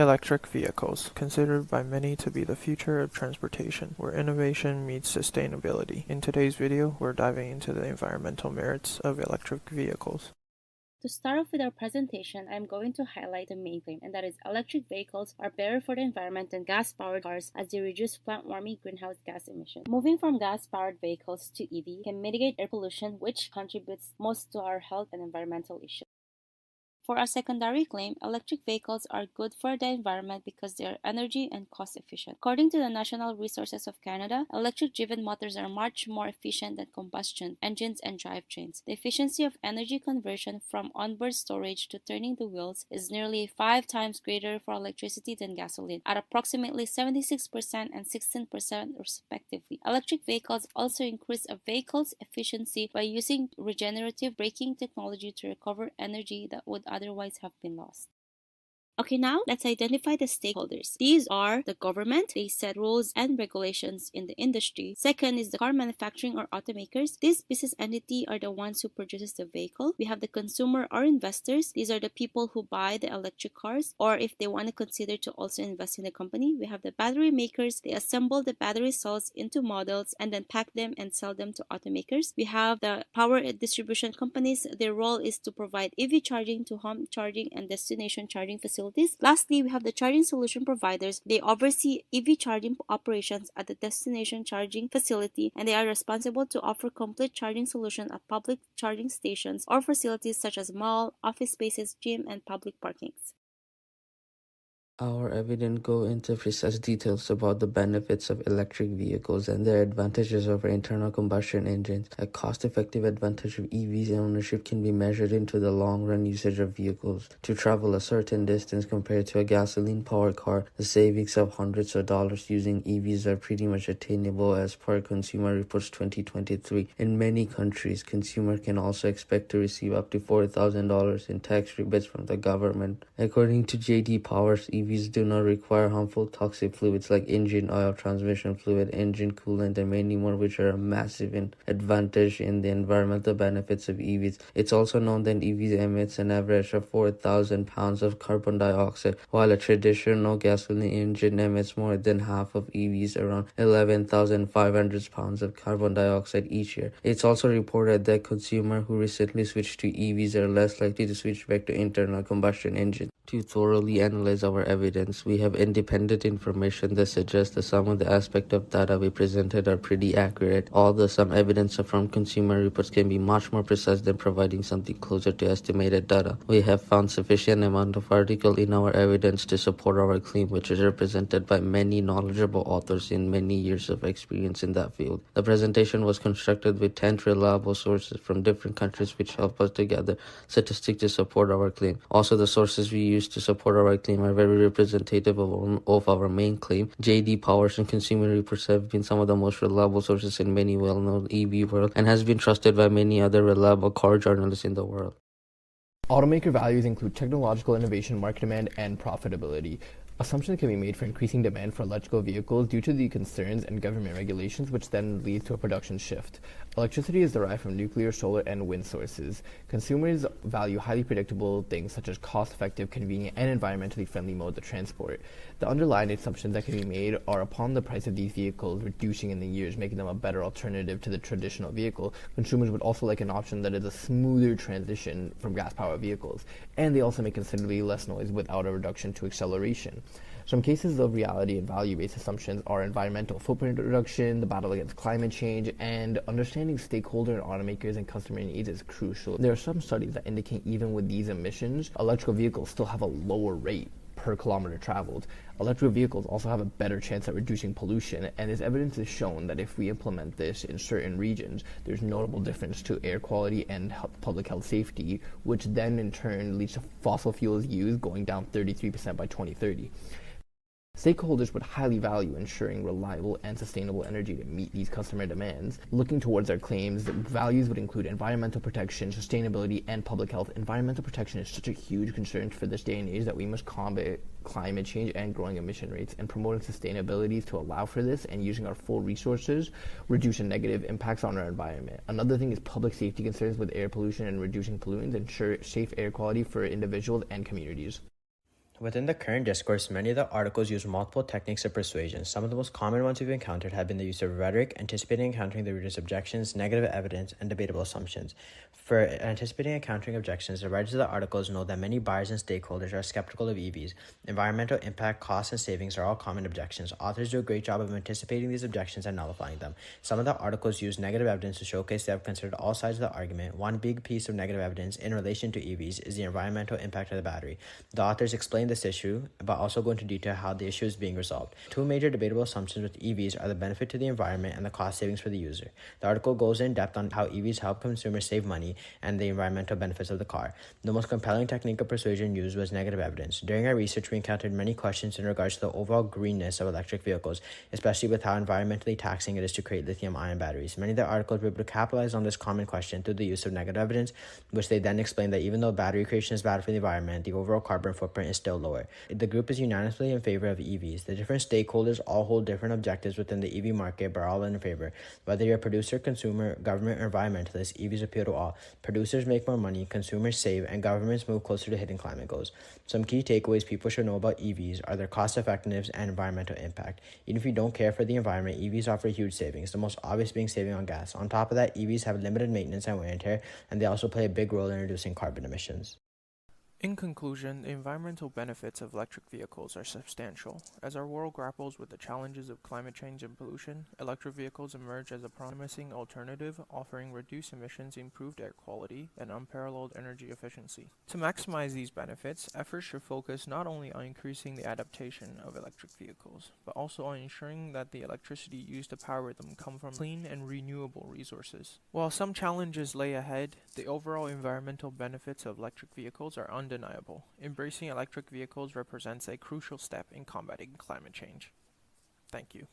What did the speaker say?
Electric vehicles, considered by many to be the future of transportation, where innovation meets sustainability. In today's video, we're diving into the environmental merits of electric vehicles. To start off with our presentation, I'm going to highlight the main claim, and that is electric vehicles are better for the environment than gas-powered cars as they reduce plant-warming greenhouse gas emissions. Moving from gas-powered vehicles to EV can mitigate air pollution, which contributes most to our health and environmental issues. For our secondary claim, electric vehicles are good for the environment because they are energy and cost efficient. According to the National Resources of Canada, electric-driven motors are much more efficient than combustion engines and drivetrains. The efficiency of energy conversion from onboard storage to turning the wheels is nearly 5 times greater for electricity than gasoline, at approximately 76% and 16% respectively. Electric vehicles also increase a vehicle's efficiency by using regenerative braking technology to recover energy that would otherwise have been lost. Okay, now let's identify the stakeholders. These are the government. They set rules and regulations in the industry. Second is the car manufacturing or automakers. This business entity are the ones who produces the vehicle. We have the consumer or investors. These are the people who buy the electric cars, or if they want to consider to also invest in the company. We have the battery makers. They assemble the battery cells into models and then pack them and sell them to automakers. We have the power distribution companies. Their role is to provide EV charging to home charging and destination charging facilities. Lastly, we have the charging solution providers. They oversee EV charging operations at the destination charging facility, and they are responsible to offer complete charging solution at public charging stations or facilities such as mall, office spaces, gym, and public parkings. Our evidence go into precise details about the benefits of electric vehicles and their advantages over internal combustion engines. A cost-effective advantage of EVs ownership can be measured into the long-run usage of vehicles. To travel a certain distance compared to a gasoline-powered car, the savings of hundreds of dollars using EVs are pretty much attainable as per Consumer Reports 2023. In many countries, consumers can also expect to receive up to $4,000 in tax rebates from the government. According to J.D. Power's EVs do not require harmful toxic fluids like engine oil, transmission fluid, engine coolant, and many more, which are a massive advantage in the environmental benefits of EVs. It's also known that EVs emits an average of 4,000 pounds of carbon dioxide, while a traditional gasoline engine emits more than half of EVs, around 11,500 pounds of carbon dioxide each year. It's also reported that consumers who recently switched to EVs are less likely to switch back to internal combustion engines. To thoroughly analyze our evidence, we have independent information that suggests that some of the aspects of data we presented are pretty accurate, although some evidence from Consumer Reports can be much more precise than providing something closer to estimated data. We have found sufficient amount of articles in our evidence to support our claim, which is represented by many knowledgeable authors in many years of experience in that field. The presentation was constructed with 10 reliable sources from different countries, which help us to gather statistics to support our claim. Also, the sources we use to support our claim are very representative of our main claim. J.D. Powers and Consumer Reports have been some of the most reliable sources in many well-known EV world and has been trusted by many other reliable car journalists in the world. Automaker values include technological innovation, market demand, and profitability. Assumptions can be made for increasing demand for electrical vehicles due to the concerns and government regulations, which then leads to a production shift. Electricity is derived from nuclear, solar, and wind sources. Consumers value highly predictable things such as cost-effective, convenient, and environmentally friendly modes of transport. The underlying assumptions that can be made are upon the price of these vehicles reducing in the years, making them a better alternative to the traditional vehicle. Consumers would also like an option that is a smoother transition from gas-powered vehicles, and they also make considerably less noise without a reduction to acceleration. Some cases of reality and value-based assumptions are environmental footprint reduction, the battle against climate change, and understanding stakeholder and automakers and customer needs is crucial. There are some studies that indicate even with these emissions, electrical vehicles still have a lower rate per kilometer traveled. Electric vehicles also have a better chance at reducing pollution, and this evidence has shown that if we implement this in certain regions, there's notable difference to air quality and public health safety, which then in turn leads to fossil fuels use going down 33% by 2030. Stakeholders would highly value ensuring reliable and sustainable energy to meet these customer demands. Looking towards our claims, the values would include environmental protection, sustainability, and public health. Environmental protection is such a huge concern for this day and age that we must combat climate change and growing emission rates, and promoting sustainability to allow for this and using our full resources, reducing negative impacts on our environment. Another thing is public safety concerns with air pollution and reducing pollutants, ensure safe air quality for individuals and communities. Within the current discourse, many of the articles use multiple techniques of persuasion. Some of the most common ones we've encountered have been the use of rhetoric, anticipating and countering the reader's objections, negative evidence, and debatable assumptions. For anticipating and countering objections, the writers of the articles know that many buyers and stakeholders are skeptical of EVs. Environmental impact, costs, and savings are all common objections. Authors do a great job of anticipating these objections and nullifying them. Some of the articles use negative evidence to showcase they have considered all sides of the argument. One big piece of negative evidence in relation to EVs is the environmental impact of the battery. The authors explain this issue, but also go into detail how the issue is being resolved. Two major debatable assumptions with EVs are the benefit to the environment and the cost savings for the user. The article goes in depth on how EVs help consumers save money and the environmental benefits of the car. The most compelling technique of persuasion used was negative evidence. During our research, we encountered many questions in regards to the overall greenness of electric vehicles, especially with how environmentally taxing it is to create lithium-ion batteries. Many of the articles were able to capitalize on this common question through the use of negative evidence, which they then explained that even though battery creation is bad for the environment, the overall carbon footprint is still lower. The group is unanimously in favor of EVs. The different stakeholders all hold different objectives within the EV market, but are all in favor. Whether you're a producer, consumer, government, or environmentalist, EVs appeal to all. Producers make more money, consumers save, and governments move closer to hitting climate goals. Some key takeaways people should know about EVs are their cost effectiveness and environmental impact. Even if you don't care for the environment, EVs offer huge savings, the most obvious being saving on gas. On top of that, EVs have limited maintenance and wear and tear, and they also play a big role in reducing carbon emissions. In conclusion, the environmental benefits of electric vehicles are substantial. As our world grapples with the challenges of climate change and pollution, electric vehicles emerge as a promising alternative, offering reduced emissions, improved air quality, and unparalleled energy efficiency. To maximize these benefits, efforts should focus not only on increasing the adaptation of electric vehicles, but also on ensuring that the electricity used to power them come from clean and renewable resources. While some challenges lay ahead, the overall environmental benefits of electric vehicles are undeniable. Embracing electric vehicles represents a crucial step in combating climate change. Thank you.